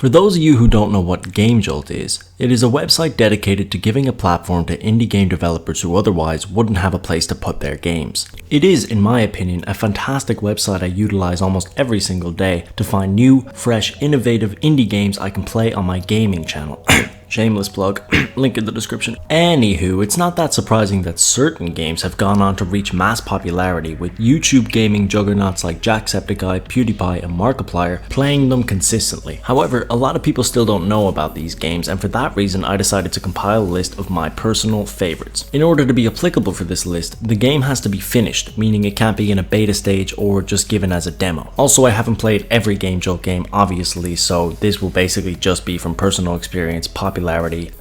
For those of you who don't know what GameJolt is, it is a website dedicated to giving a platform to indie game developers who otherwise wouldn't have a place to put their games. It is, in my opinion, a fantastic website I utilize almost every single day to find new, fresh, innovative indie games I can play on my gaming channel. Shameless plug, link in the description. Anywho, it's not that surprising that certain games have gone on to reach mass popularity, with YouTube gaming juggernauts like Jacksepticeye, PewDiePie and Markiplier playing them consistently. However, a lot of people still don't know about these games, and for that reason I decided to compile a list of my personal favorites. In order to be applicable for this list, the game has to be finished, meaning it can't be in a beta stage or just given as a demo. Also, I haven't played every GameJolt game obviously, so this will basically just be from personal experience, popularity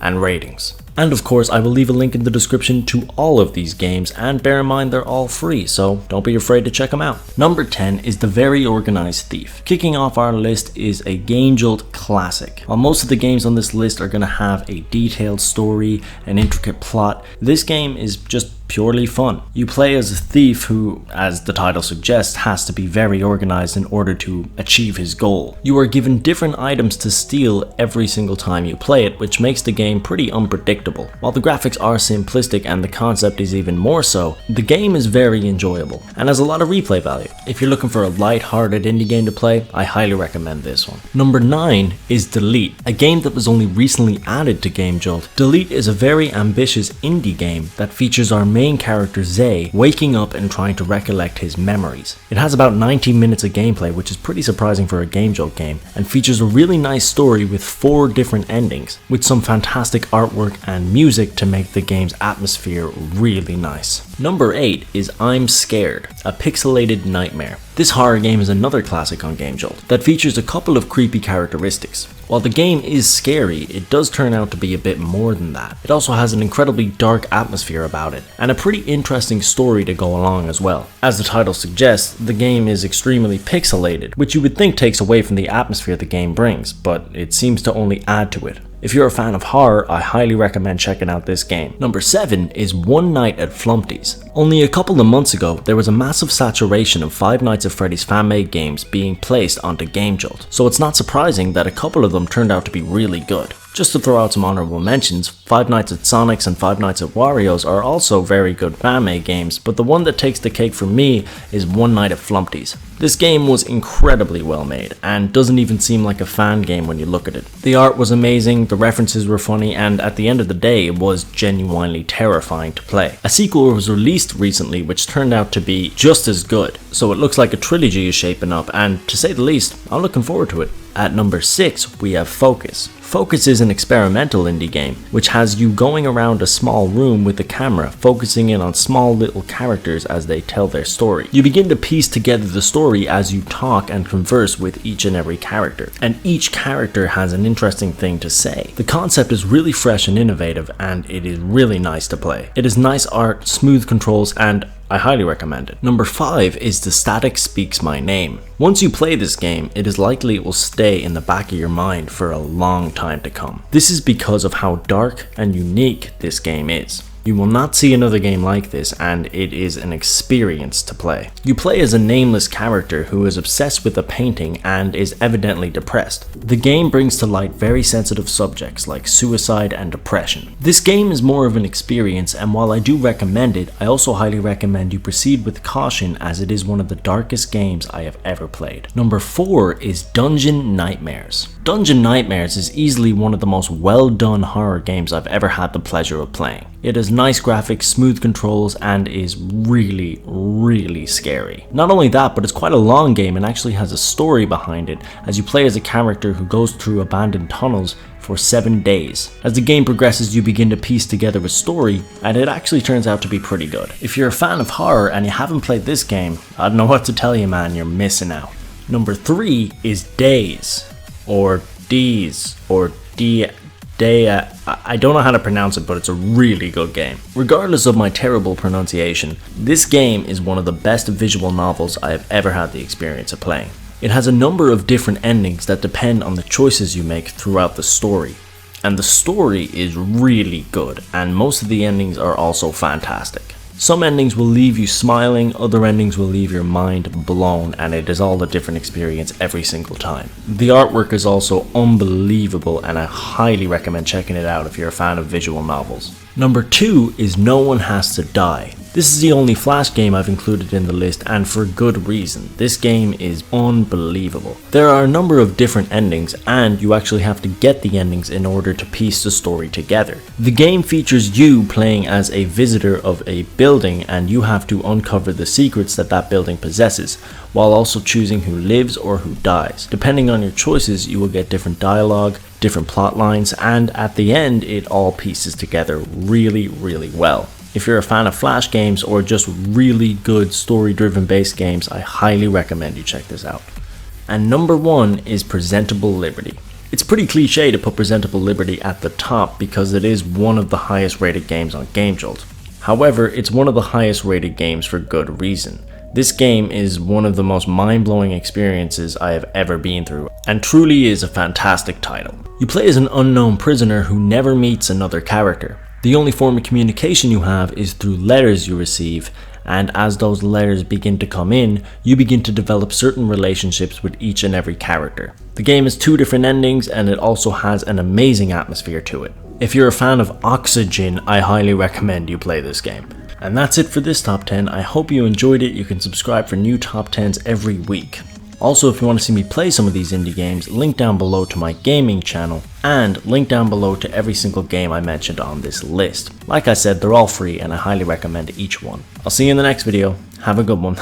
and ratings. And of course, I will leave a link in the description to all of these games, and bear in mind they're all free, so don't be afraid to check them out. Number 10 is The Very Organized Thief. Kicking off our list is a GameJolt classic. While most of the games on this list are going to have a detailed story, an intricate plot, this game is just purely fun. You play as a thief who, as the title suggests, has to be very organized in order to achieve his goal. You are given different items to steal every single time you play it, which makes the game pretty unpredictable. While the graphics are simplistic and the concept is even more so, the game is very enjoyable and has a lot of replay value. If you're looking for a light-hearted indie game to play, I highly recommend this one. Number 9 is Delete, a game that was only recently added to GameJolt. Delete is a very ambitious indie game that features our main character Zay waking up and trying to recollect his memories. It has about 90 minutes of gameplay, which is pretty surprising for a GameJolt game, and features a really nice story with 4 different endings, with some fantastic artwork and music to make the game's atmosphere really nice. Number 8 is I'm Scared, a pixelated nightmare. This horror game is another classic on GameJolt that features a couple of creepy characteristics. While the game is scary, it does turn out to be a bit more than that. It also has an incredibly dark atmosphere about it, and a pretty interesting story to go along as well. As the title suggests, the game is extremely pixelated, which you would think takes away from the atmosphere the game brings, but it seems to only add to it. If you're a fan of horror, I highly recommend checking out this game. Number 7 is One Night at Freddys. Only a couple of months ago, there was a massive saturation of Five Nights at Freddy's fan-made games being placed onto GameJolt, so it's not surprising that a couple of them turned out to be really good. Just to throw out some honorable mentions, Five Nights at Sonic's and Five Nights at Wario's are also very good fan-made games, but the one that takes the cake for me is One Night at Freddys. This game was incredibly well made, and doesn't even seem like a fan game when you look at it. The art was amazing, the references were funny, and at the end of the day, it was genuinely terrifying to play. A sequel was released recently which turned out to be just as good, so it looks like a trilogy is shaping up, and to say the least, I'm looking forward to it. At number 6, we have Focus. Focus is an experimental indie game, which has you going around a small room with the camera, focusing in on small little characters as they tell their story. You begin to piece together the story as you talk and converse with each and every character, and each character has an interesting thing to say. The concept is really fresh and innovative, and it is really nice to play. It is nice art, smooth controls, and I highly recommend it. Number 5 is The Static Speaks My Name. Once you play this game, it is likely it will stay in the back of your mind for a long time to come. This is because of how dark and unique this game is. You will not see another game like this, and it is an experience to play. You play as a nameless character who is obsessed with a painting and is evidently depressed. The game brings to light very sensitive subjects like suicide and depression. This game is more of an experience, and while I do recommend it, I also highly recommend you proceed with caution, as it is one of the darkest games I have ever played. Number 4 is Dungeon Nightmares. Dungeon Nightmares is easily one of the most well done horror games I've ever had the pleasure of playing. It has nice graphics, smooth controls, and is really scary. Not only that, but it's quite a long game and actually has a story behind it, as you play as a character who goes through abandoned tunnels for 7 days. As the game progresses, you begin to piece together a story, and it actually turns out to be pretty good. If you're a fan of horror and you haven't played this game, I don't know what to tell you, man, you're missing out. Number 3 is Days, or D's, or I don't know how to pronounce it, but it's a really good game. Regardless of my terrible pronunciation, this game is one of the best visual novels I have ever had the experience of playing. It has a number of different endings that depend on the choices you make throughout the story. And the story is really good, and most of the endings are also fantastic. Some endings will leave you smiling, other endings will leave your mind blown, and it is all a different experience every single time. The artwork is also unbelievable, and I highly recommend checking it out if you're a fan of visual novels. Number 2 is No One Has to Die. This is the only Flash game I've included in the list, and for good reason. This game is unbelievable. There are a number of different endings, and you actually have to get the endings in order to piece the story together. The game features you playing as a visitor of a building, and you have to uncover the secrets that that building possesses, while also choosing who lives or who dies. Depending on your choices, you will get different dialogue, different plot lines, and at the end, it all pieces together really well. If you're a fan of Flash games or just really good story-driven based games, I highly recommend you check this out. And number 1 is Presentable Liberty. It's pretty cliche to put Presentable Liberty at the top because it is one of the highest rated games on GameJolt. However, it's one of the highest rated games for good reason. This game is one of the most mind-blowing experiences I have ever been through, and truly is a fantastic title. You play as an unknown prisoner who never meets another character. The only form of communication you have is through letters you receive, and as those letters begin to come in, you begin to develop certain relationships with each and every character. The game has 2 different endings, and it also has an amazing atmosphere to it. If you're a fan of Oxygen, I highly recommend you play this game. And that's it for this top 10. I hope you enjoyed it. You can subscribe for new top 10s every week. Also, if you want to see me play some of these indie games, link down below to my gaming channel, and link down below to every single game I mentioned on this list. Like I said, they're all free and I highly recommend each one. I'll see you in the next video. Have a good one.